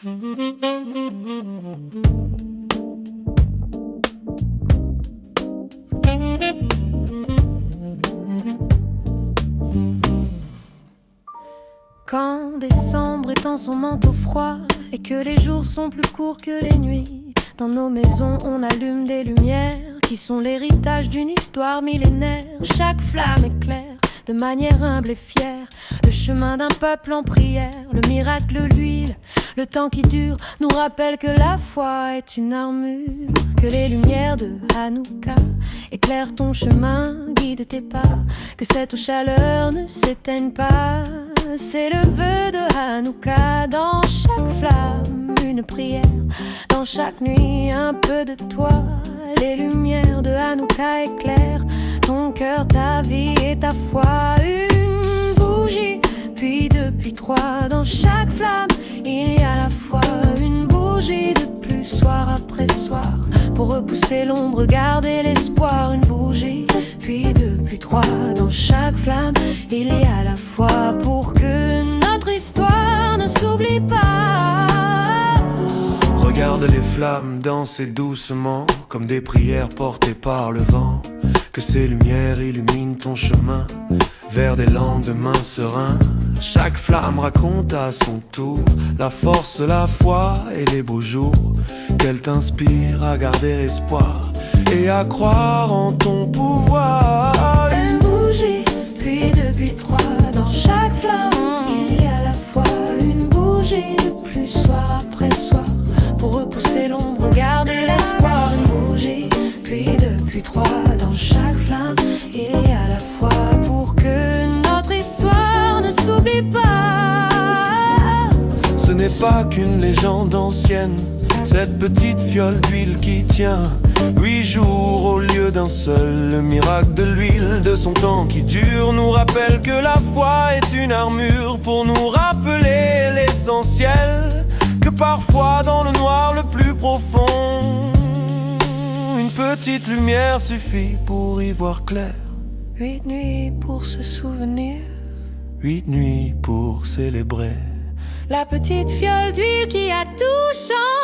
Quand décembre étend son manteau froid et que les jours sont plus courts que les nuits, dans nos maisons on allume des lumières qui sont l'héritage d'une histoire millénaire. Chaque flamme éclaire de manière humble et fière le chemin d'un peuple en prière. Le miracle, l'huile, le temps qui dure nous rappelle que la foi est une armure, que les lumières de Hanouka éclairent ton chemin, guide tes pas, que cette chaleur ne s'éteigne pas. C'est le vœu de Hanouka, dans chaque flamme une prière, dans chaque nuit un peu de toi. Les lumières de Hanouka éclairent ton cœur, ta vie et ta foi. Une bougie, puis deux, puis trois. Dans chaque flamme, il y a la foi. Une bougie de plus, soir après soir, pour repousser l'ombre, garder l'espoir. Une bougie, puis deux, puis trois. Dans chaque flamme, il y a la foi, pour que notre histoire ne s'oublie pas. Regarde les flammes danser doucement, comme des prières portées par le vent. Que ces lumières illuminent ton chemin vers des lendemains sereins. Chaque flamme raconte à son tour la force, la foi et les beaux jours. Qu'elle t'inspire à garder espoir et à croire en ton pouvoir. Une bougie, puis deux, puis trois. Dans chaque flamme, il y a la foi. Une bougie de plus, soir après soir, pour repousser l'ombre, garder l'espoir. Une bougie, puis deux, puis trois. Dans chaque flamme, il y a la foi, pour que notre histoire ne s'oublie pas. Ce n'est pas qu'une légende ancienne, cette petite fiole d'huile qui tient 8 jours au lieu d'un seul. Le miracle de l'huile, de son temps qui dure, nous rappelle que la foi est une armure pour nous rappeler l'essentiel. Que parfois dans le noir le plus profond, une petite lumière suffit pour y voir clair. 8 nuits pour se souvenir, 8 nuits pour célébrer la petite fiole d'huile qui a tout changé.